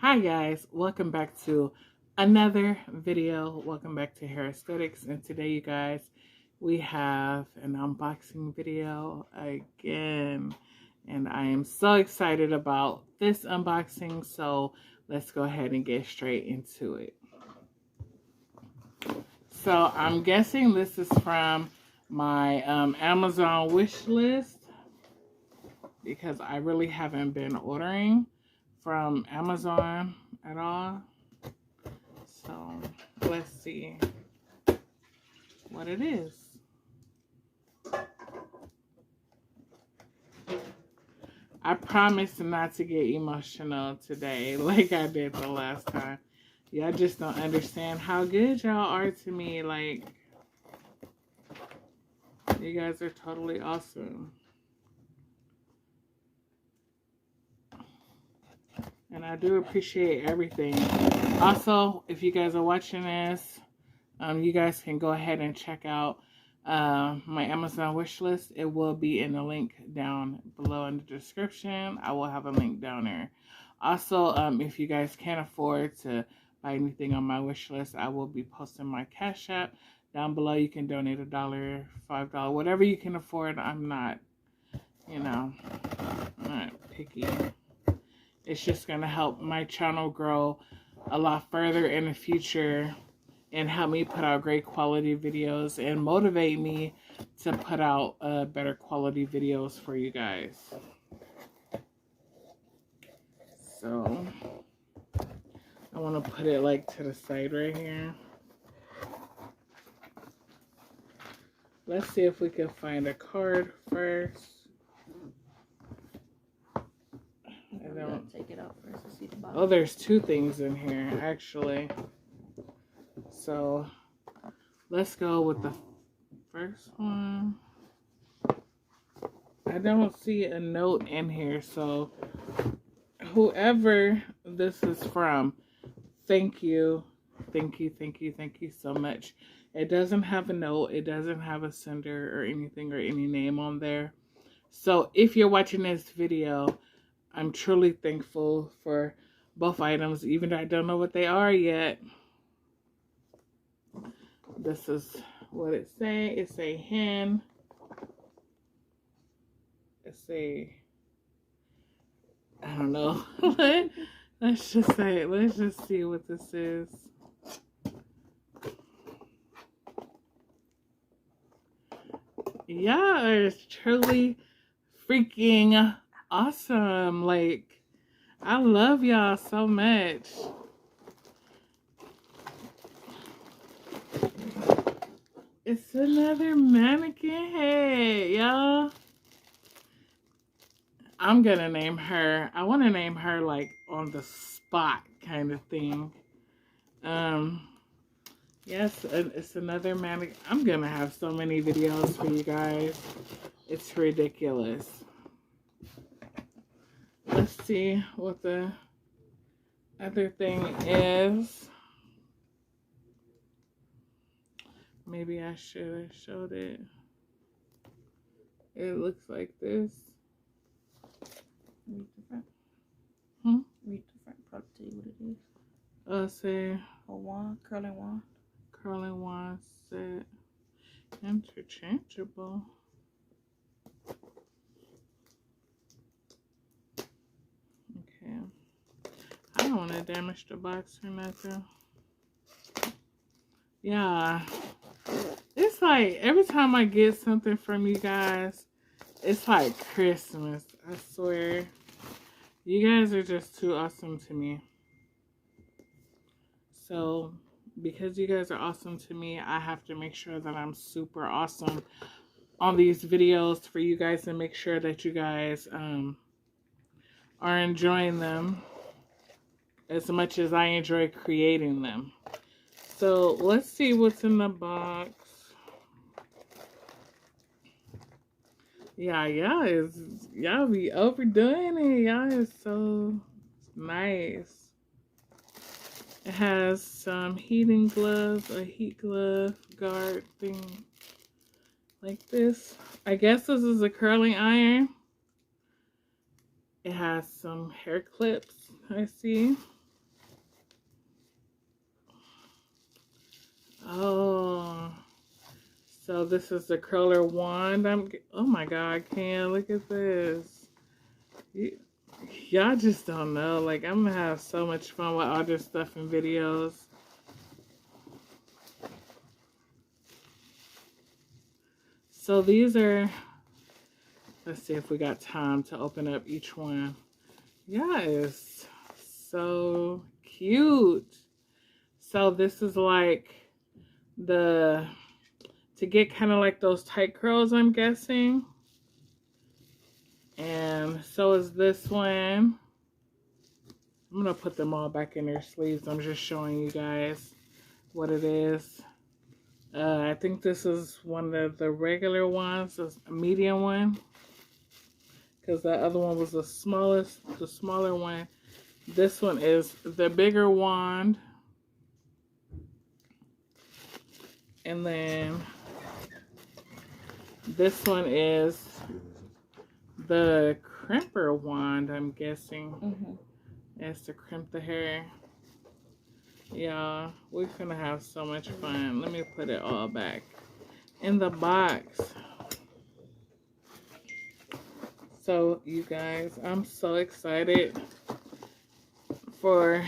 Hi guys, welcome back to another video. Welcome back to Hair Aesthetics, and today you guys, we have an unboxing video again, and I am so excited about this unboxing, so let's go ahead and get straight into it. So I'm guessing this is from my Amazon wish list because I really haven't been ordering from Amazon at all. So let's see what it is. I promise not to get emotional today like I did the last time. Y'all just don't understand how good y'all are to me. Like, you guys are totally awesome. And I do appreciate everything. Also, if you guys are watching this, you guys can go ahead and check out my Amazon wish list. It will be in the link down below in the description. I will have a link down there. Also, if you guys can't afford to buy anything on my wish list, I will be posting my Cash App down below. You can donate $1, $5, whatever you can afford. I'm not, I'm not picky. It's just going to help my channel grow a lot further in the future and help me put out great quality videos and motivate me to put out better quality videos for you guys. So I want to put it like to the side right here. Let's see if we can find a card first. Take it out first to see the bottom. Oh, there's two things in here actually. So let's go with the first one. I don't see a note in here, so whoever this is from, thank you. Thank you so much. It doesn't have a note. It doesn't have a sender or anything or any name on there. So if you're watching this video, I'm truly thankful for both items, even though I don't know what they are yet. This is what it say. It's a hen. It's a, I don't know. Let's just see what this is. Yeah, it's truly freaking awesome. Like, I love y'all so much. It's another mannequin head, y'all. I'm gonna name her. I want to name her like on the spot kind of thing. Yes, it's another mannequin. I'm gonna have so many videos for you guys. It's ridiculous. Let's see what the other thing is. Maybe I should have showed it. It looks like this. Read the front. Read the front. Probably tell you what it is. Say A wand, curling wand. Curling wand set. Interchangeable. Okay. I don't want to damage the box or nothing. Yeah. It's like every time I get something from you guys, it's like Christmas. I swear. You guys are just too awesome to me. So, because you guys are awesome to me, I have to make sure that I'm super awesome on these videos for you guys and make sure that you guys are enjoying them as much as I enjoy creating them. So, let's see what's in the box. Yeah, y'all be overdoing it. Y'all is so nice. It has some heating gloves, a heat glove guard thing like this. I guess this is a curling iron. It has some hair clips, I see. Oh, so this is the curler wand. Oh my God, Ken, look at this. Y'all just don't know. Like, I'm gonna have so much fun with all this stuff in videos. So these are, let's see if we got time to open up each one. Yeah, it's so cute. So this is like to get kind of like those tight curls, I'm guessing. And so is this one. I'm gonna put them all back in their sleeves. I'm just showing you guys what it is. I think this is one of the regular ones, a medium one. Because that other one was the smaller one. This one is the bigger wand. And then this one is the crimper wand, I'm guessing. It's to crimp the hair. Yeah, we're gonna have so much fun. Let me put it all back in the box. So you guys, I'm so excited for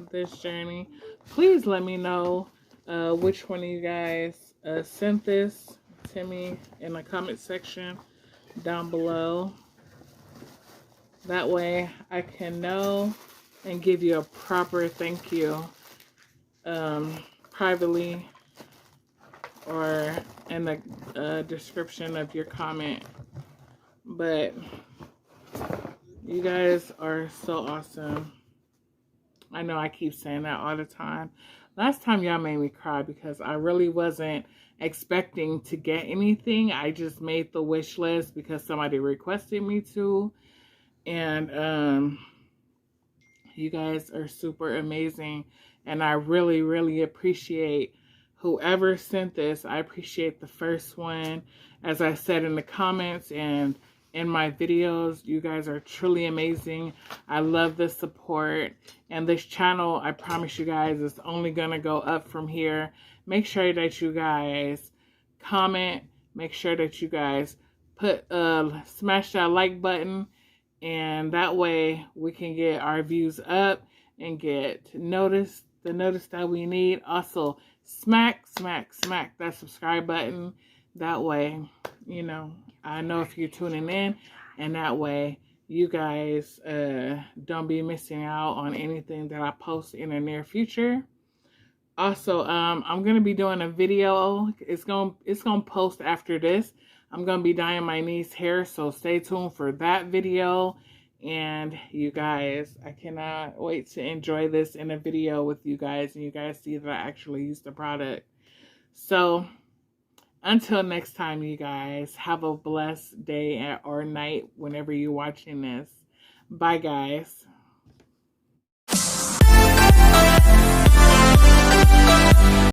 this journey. Please let me know which one of you guys sent this to me in the comment section down below. That way I can know and give you a proper thank you privately or in the description of your comment. But you guys are so awesome. I know I keep saying that all the time. Last time y'all made me cry because I really wasn't expecting to get anything. I just made the wish list because somebody requested me to. And you guys are super amazing. And I really, really appreciate whoever sent this. I appreciate the first one. As I said in the comments and in my videos, you guys are truly amazing. I love the support. And this channel, I promise you guys, is only going to go up from here. Make sure that you guys comment. Make sure that you guys smash that like button. And that way we can get our views up and get the notice that we need. Also, smack that subscribe button. That way, you know, I know if you're tuning in, and that way you guys don't be missing out on anything that I post in the near future. Also, I'm gonna be doing a video. It's gonna post after this. I'm gonna be dyeing my niece's hair, so stay tuned for that video. And you guys, I cannot wait to enjoy this in a video with you guys, and you guys see that I actually use the product. So until next time, you guys, have a blessed day or night whenever you're watching this. Bye, guys.